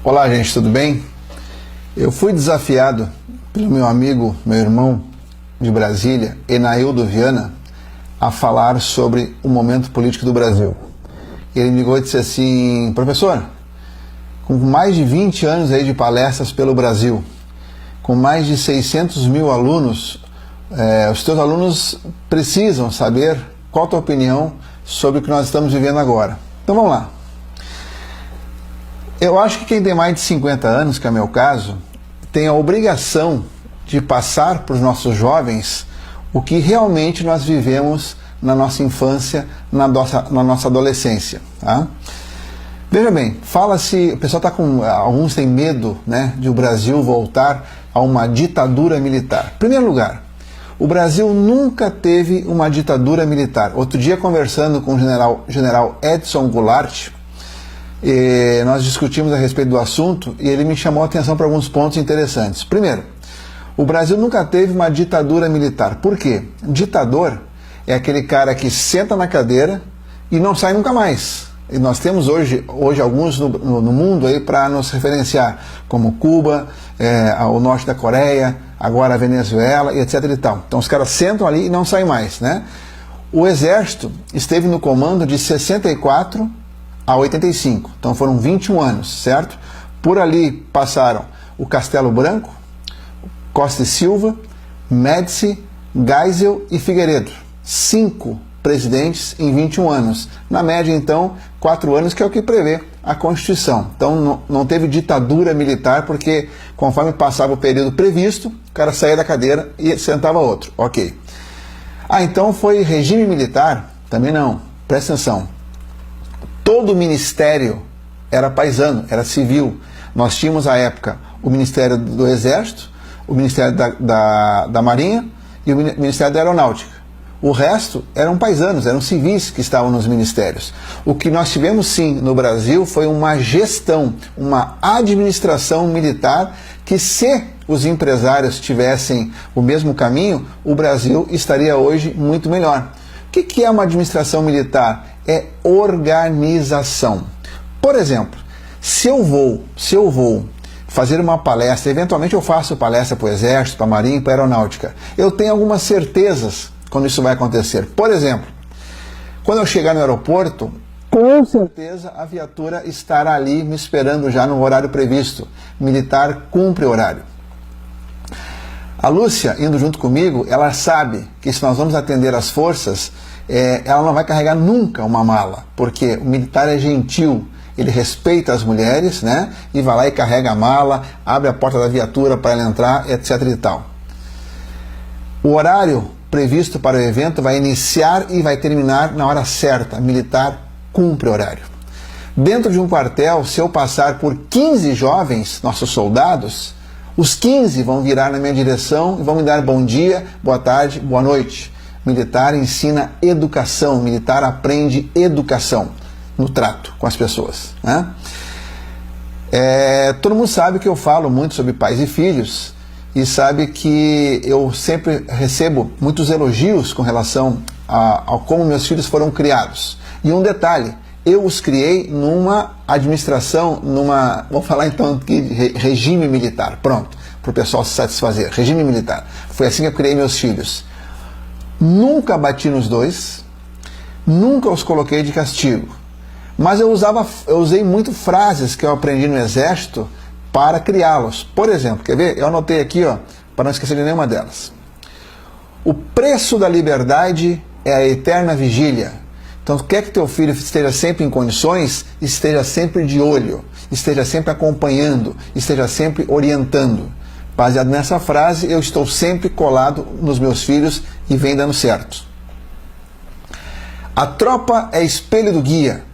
Olá, gente, tudo bem? Eu fui desafiado pelo meu amigo, meu irmão de Brasília, Enaildo Viana, a falar sobre o momento político do Brasil. Ele me ligou e disse assim: professor, com mais de 20 anos aí de palestras pelo Brasil, com mais de 600 mil alunos, os teus alunos precisam saber qual a tua opinião sobre o que nós estamos vivendo agora. Então vamos lá. Eu acho que quem tem mais de 50 anos, que é o meu caso, tem a obrigação de passar para os nossos jovens o que realmente nós vivemos na nossa infância, na nossa adolescência. Tá? Veja bem, fala-se, o pessoal está com, alguns têm medo, né, de o Brasil voltar a uma ditadura militar. Em primeiro lugar, o Brasil nunca teve uma ditadura militar. Outro dia, conversando com o general Edson Goulart, nós discutimos a respeito do assunto e ele me chamou a atenção para alguns pontos interessantes. Primeiro, o Brasil nunca teve uma ditadura militar. Por quê? Ditador é aquele cara que senta na cadeira e não sai nunca mais. E nós temos hoje alguns no mundo aí para nos referenciar, como Cuba, o norte da Coreia, agora a Venezuela e etc e tal. Então os caras sentam ali e não saem mais, né? O exército esteve no comando de 64 a 85, então foram 21 anos, certo? Por ali passaram o Castelo Branco, Costa e Silva, Médici, Geisel e Figueiredo. 5 presidentes em 21 anos. Na média, então, 4 anos, que é o que prevê a Constituição. Então não teve ditadura militar, porque conforme passava o período previsto, o cara saía da cadeira e sentava outro. Ok. Então foi regime militar? Também não. Presta atenção. Todo o ministério era paisano, era civil. Nós tínhamos, à época, o Ministério do Exército, o Ministério da Marinha e o Ministério da Aeronáutica. O resto eram paisanos, eram civis que estavam nos ministérios. O que nós tivemos, sim, no Brasil foi uma gestão, uma administração militar que, se os empresários tivessem o mesmo caminho, o Brasil estaria hoje muito melhor. O que é uma administração militar? É organização. Por exemplo, se eu vou fazer uma palestra, eventualmente eu faço palestra para o Exército, para a Marinha e para a Aeronáutica, eu tenho algumas certezas quando isso vai acontecer. Por exemplo, quando eu chegar no aeroporto, com certeza a viatura estará ali me esperando já no horário previsto. Militar cumpre horário. A Lúcia, indo junto comigo, ela sabe que se nós vamos atender as forças, ela não vai carregar nunca uma mala, porque o militar é gentil, ele respeita as mulheres, né? E vai lá e carrega a mala, abre a porta da viatura para ela entrar, etc e tal. O horário previsto para o evento vai iniciar e vai terminar na hora certa. Militar cumpre horário. Dentro de um quartel, se eu passar por 15 jovens, nossos soldados, os 15 vão virar na minha direção e vão me dar bom dia, boa tarde, boa noite. Militar ensina educação, militar aprende educação no trato com as pessoas, né? Todo mundo sabe que eu falo muito sobre pais e filhos e sabe que eu sempre recebo muitos elogios com relação a como meus filhos foram criados. E um detalhe, eu os criei numa administração, vou falar então aqui de regime militar, pronto, para o pessoal se satisfazer, regime militar. Foi assim que eu criei meus filhos. Nunca bati nos dois, nunca os coloquei de castigo, mas eu usei muito frases que eu aprendi no Exército para criá-los. Por exemplo, quer ver? Eu anotei aqui, ó, para não esquecer de nenhuma delas. O preço da liberdade é a eterna vigília. Então, quer que teu filho esteja sempre em condições, esteja sempre de olho, esteja sempre acompanhando, esteja sempre orientando. Baseado nessa frase, eu estou sempre colado nos meus filhos e vem dando certo. A tropa é espelho do guia.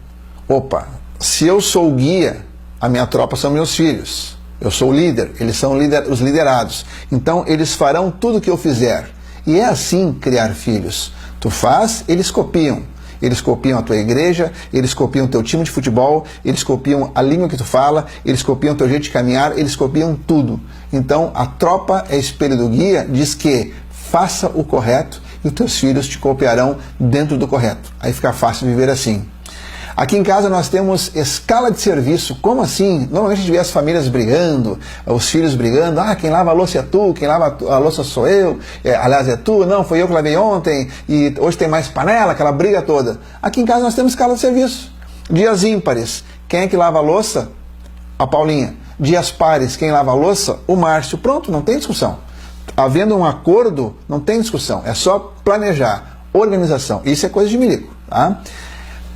Opa, se eu sou o guia, a minha tropa são meus filhos. Eu sou o líder, eles são os liderados. Então, eles farão tudo o que eu fizer. E é assim criar filhos. Tu faz, eles copiam. Eles copiam a tua igreja, eles copiam o teu time de futebol, eles copiam a língua que tu fala, eles copiam o teu jeito de caminhar, eles copiam tudo. Então, a tropa é espelho do guia, diz que faça o correto e os teus filhos te copiarão dentro do correto. Aí fica fácil viver assim. Aqui em casa nós temos escala de serviço. Como assim? Normalmente a gente vê as famílias brigando, os filhos brigando. Ah, quem lava a louça é tu, quem lava a louça sou eu. Aliás, é tu, não, foi eu que lavei ontem e hoje tem mais panela, aquela briga toda. Aqui em casa nós temos escala de serviço. Dias ímpares, quem é que lava a louça? A Paulinha. Dias pares, quem lava a louça? O Márcio. Pronto, não tem discussão. Havendo um acordo, não tem discussão. É só planejar, organização. Isso é coisa de milico, tá?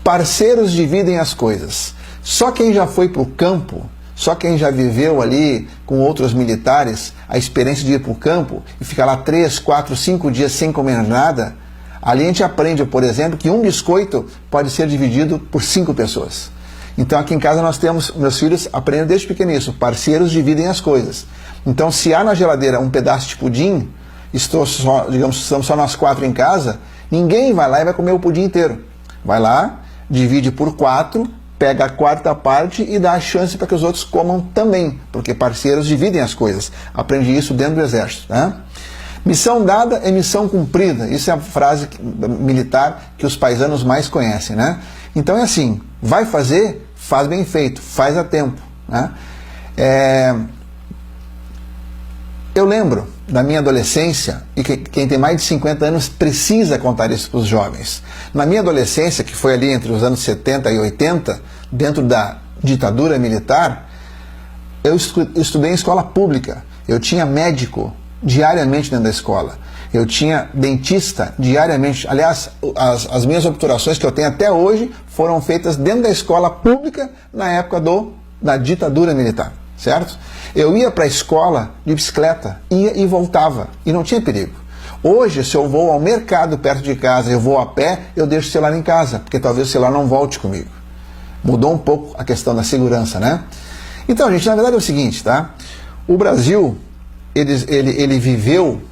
Parceiros dividem as coisas. Só quem já foi para o campo, só quem já viveu ali com outros militares, a experiência de ir para o campo e ficar lá 3, 4, 5 dias sem comer nada, ali a gente aprende, por exemplo, que um biscoito pode ser dividido por 5 pessoas. Então aqui em casa nós temos, meus filhos aprendem desde pequeno isso, parceiros dividem as coisas. Então se há na geladeira um pedaço de pudim, estamos só nós 4 em casa, ninguém vai lá e vai comer o pudim inteiro. Vai lá, divide por 4, pega a quarta parte e dá a chance para que os outros comam também, porque parceiros dividem as coisas. Aprendi isso dentro do exército, né? Missão dada é missão cumprida. Isso é a frase militar que os paisanos mais conhecem, né? Então é assim, vai fazer, faz bem feito, faz a tempo, né? Eu lembro da minha adolescência, e quem tem mais de 50 anos precisa contar isso para os jovens. Na minha adolescência, que foi ali entre os anos 70 e 80, dentro da ditadura militar, eu estudei em escola pública. Eu tinha médico diariamente dentro da escola. Eu tinha dentista diariamente. Aliás, as minhas obturações que eu tenho até hoje foram feitas dentro da escola pública na época da ditadura militar. Certo? Eu ia para a escola de bicicleta, ia e voltava, e não tinha perigo. Hoje, se eu vou ao mercado perto de casa, eu vou a pé, eu deixo o celular em casa, porque talvez o celular não volte comigo. Mudou um pouco a questão da segurança, né? Então, gente, na verdade é o seguinte, tá? O Brasil, ele viveu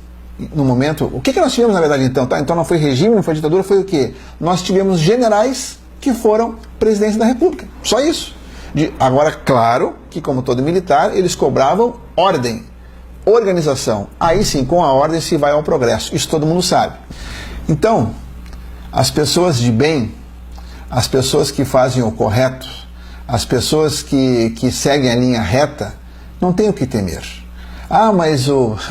no momento... O que nós tivemos, na verdade, então? Tá? Então não foi regime, não foi ditadura, foi o quê? Nós tivemos generais que foram presidentes da República. Só isso. Agora, claro que, como todo militar, eles cobravam ordem, organização. Aí sim, com a ordem se vai ao progresso. Isso todo mundo sabe. Então, as pessoas de bem, as pessoas que fazem o correto, as pessoas que seguem a linha reta, não tem o que temer. Ah, mas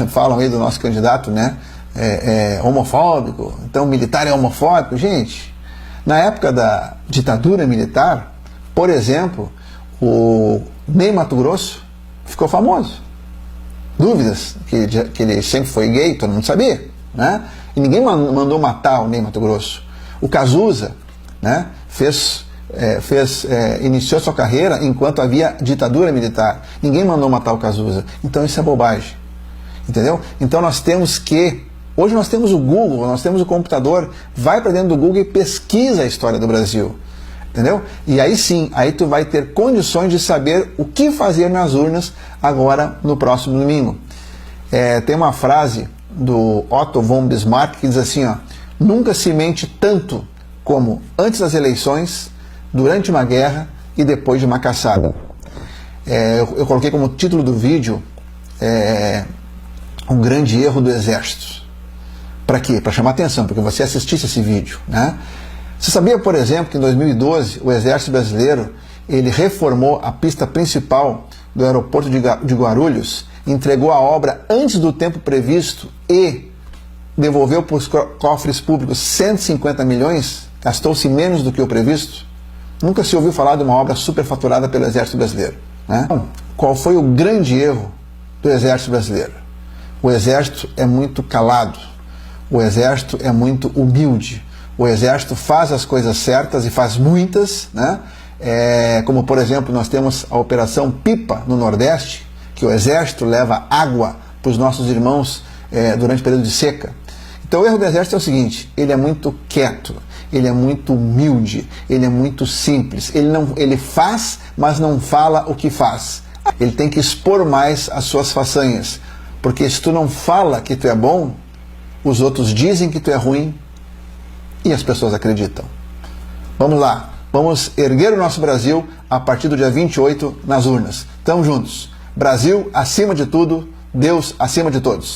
falam aí do nosso candidato, né? Homofóbico, então o militar é homofóbico. Gente, na época da ditadura militar, por exemplo, o Ney Matogrosso ficou famoso. Dúvidas que ele sempre foi gay, todo mundo sabia, né? E ninguém mandou matar o Ney Matogrosso. O Cazuza, né, iniciou sua carreira enquanto havia ditadura militar. Ninguém mandou matar o Cazuza. Então isso é bobagem. Entendeu? Então nós temos que... Hoje nós temos o Google, nós temos o computador. Vai para dentro do Google e pesquisa a história do Brasil. Entendeu? E aí sim, aí tu vai ter condições de saber o que fazer nas urnas agora no próximo domingo. Tem uma frase do Otto von Bismarck que diz assim, ó: nunca se mente tanto como antes das eleições, durante uma guerra e depois de uma caçada. Eu coloquei como título do vídeo um grande erro do exército. Para quê? Para chamar atenção, porque você assistisse esse vídeo, né? Você sabia, por exemplo, que em 2012 o Exército Brasileiro ele reformou a pista principal do aeroporto de Guarulhos, entregou a obra antes do tempo previsto e devolveu para os cofres públicos 150 milhões, gastou-se menos do que o previsto? Nunca se ouviu falar de uma obra superfaturada pelo Exército Brasileiro, né? Então, qual foi o grande erro do Exército Brasileiro? O Exército é muito calado, o Exército é muito humilde. O Exército faz as coisas certas e faz muitas, né? Como, por exemplo, nós temos a Operação Pipa no Nordeste, que o Exército leva água para os nossos irmãos durante o período de seca. Então o erro do Exército é o seguinte: ele é muito quieto, ele é muito humilde, ele é muito simples. Ele faz, mas não fala o que faz. Ele tem que expor mais as suas façanhas, porque se tu não fala que tu é bom, os outros dizem que tu é ruim, e as pessoas acreditam. Vamos lá, vamos erguer o nosso Brasil a partir do dia 28 nas urnas. Tamo juntos. Brasil acima de tudo, Deus acima de todos.